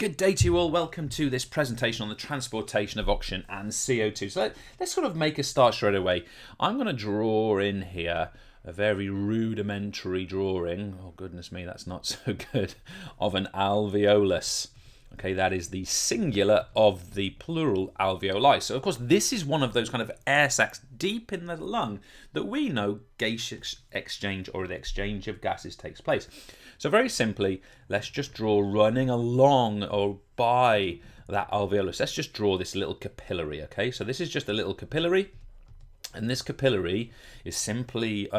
Good day to you all. Welcome to this presentation on the transportation of oxygen and CO2. So let's sort of make a start straight away. I'm going to draw in here a very rudimentary drawing. Oh, goodness me, that's not so good. Of an alveolus. Okay, that is the singular of the plural alveoli. So, of course, this is one of those kind of air sacs deep in the lung that we know gaseous exchange or the exchange of gases takes place. So very simply, let's just draw running along or by that alveolus. Let's just draw this little capillary, okay? So this is just a little capillary, and this capillary is simply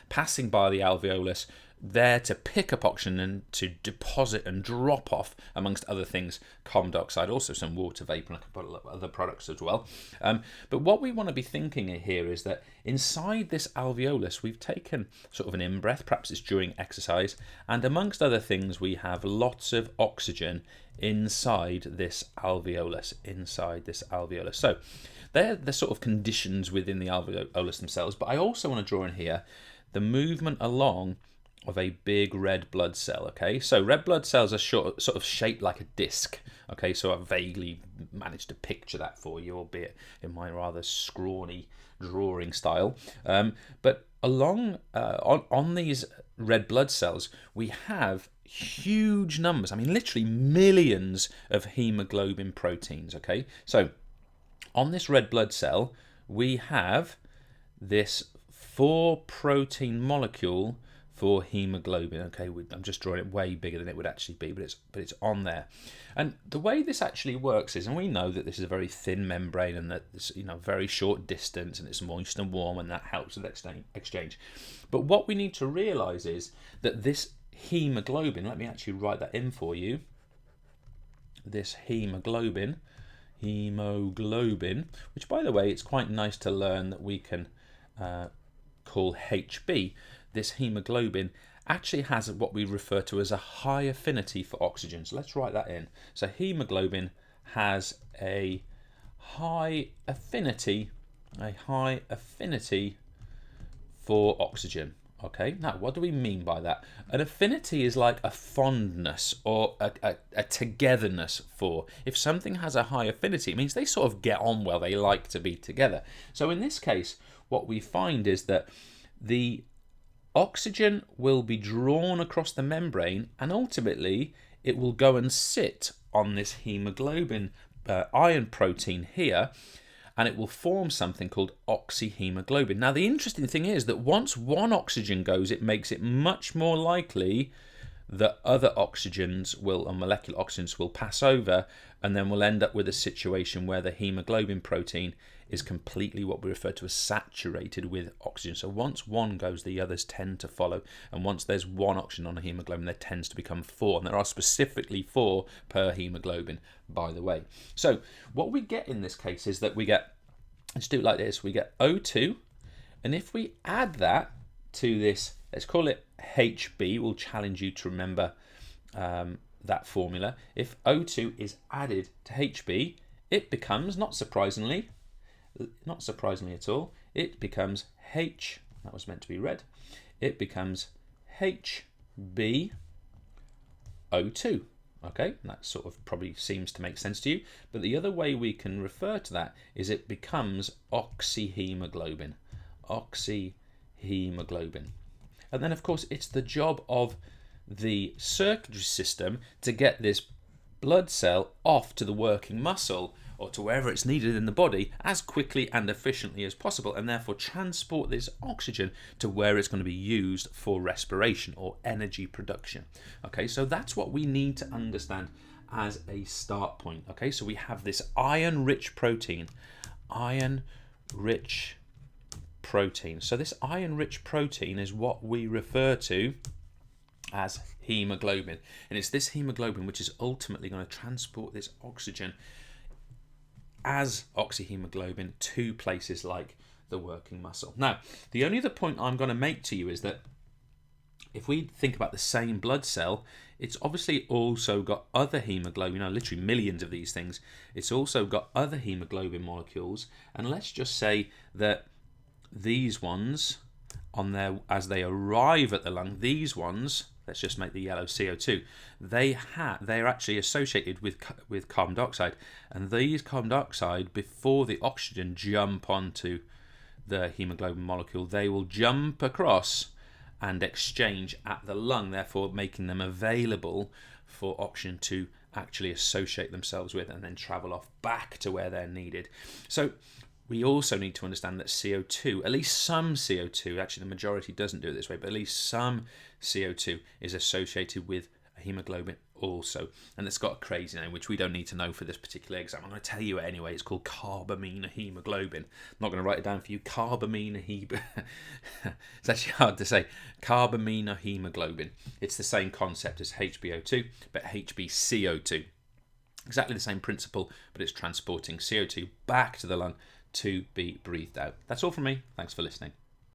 passing by the alveolus, there to pick up oxygen and to deposit and drop off, amongst other things, carbon dioxide, also some water vapor, and a couple of other products as well. But what we want to be thinking here is that inside this alveolus, we've taken sort of an in-breath, perhaps it's during exercise, and amongst other things, we have lots of oxygen inside this alveolus, So they're the sort of conditions within the alveolus themselves, but I also want to draw in here the movement along of a big red blood cell, okay? So red blood cells are sort of shaped like a disc, okay? So I've vaguely managed to picture that for you, albeit in my rather scrawny drawing style. But along on these red blood cells, we have huge numbers, I mean literally millions of hemoglobin proteins, okay? So on this red blood cell, we have this 4-protein molecule for hemoglobin. Okay, I'm just drawing it way bigger than it would actually be, but it's on there. And the way this actually works is, and we know that this is a very thin membrane and that it's very short distance and it's moist and warm, and that helps with exchange. But what we need to realise is that this hemoglobin, let me actually write that in for you. This hemoglobin, which by the way, it's quite nice to learn that we can call HB. This hemoglobin actually has what we refer to as a high affinity for oxygen. So let's write that in. So hemoglobin has a high affinity for oxygen. Okay, now what do we mean by that? An affinity is like a fondness or a togetherness for. If something has a high affinity, it means they sort of get on well, they like to be together. So in this case, what we find is that the oxygen will be drawn across the membrane, and ultimately it will go and sit on this hemoglobin iron protein here, and it will form something called oxyhemoglobin. Now the interesting thing is that once one oxygen goes, it makes it much more likely that other oxygens molecular oxygens will pass over, and then we'll end up with a situation where the hemoglobin protein is completely what we refer to as saturated with oxygen. So once one goes, the others tend to follow, and once there's one oxygen on a hemoglobin, there tends to become 4, and there are specifically 4 per hemoglobin, by the way. So what we get in this case is that we get, let's do it like this, we get O2, and if we add that to this, let's call it HB, we'll challenge you to remember that formula. If O2 is added to HB, it becomes, not surprisingly at all, it becomes H, that was meant to be red, it becomes HbO2. Okay, that sort of probably seems to make sense to you, but the other way we can refer to that is it becomes oxyhemoglobin. And then, of course, it's the job of the circulatory system to get this blood cell off to the working muscle or to wherever it's needed in the body as quickly and efficiently as possible, and therefore transport this oxygen to where it's going to be used for respiration or energy production. Okay, so that's what we need to understand as a start point. Okay, so we have this iron-rich protein. So this iron-rich protein is what we refer to as hemoglobin, and it's this hemoglobin which is ultimately going to transport this oxygen as oxyhemoglobin to places like the working muscle. Now, the only other point I'm going to make to you is that if we think about the same blood cell, it's obviously also got other hemoglobin, literally millions of these things. It's also got other hemoglobin molecules, and let's just say that these ones, as they arrive at the lung, these ones let's just make the yellow CO2, they're actually associated with carbon dioxide, and these carbon dioxide, before the oxygen jump onto the hemoglobin molecule, they will jump across and exchange at the lung, therefore making them available for oxygen to actually associate themselves with and then travel off back to where they're needed. So we also need to understand that CO2, at least some CO2, actually the majority doesn't do it this way, but at least some CO2 is associated with a hemoglobin also. And it's got a crazy name, which we don't need to know for this particular exam. I'm going to tell you it anyway. It's called carbamine hemoglobin. I'm not going to write it down for you. Carbamine it's actually hard to say. Carbamine hemoglobin. It's the same concept as HbO2, but HbCO2. Exactly the same principle, but it's transporting CO2 back to the lung to be breathed out. That's all from me. Thanks for listening.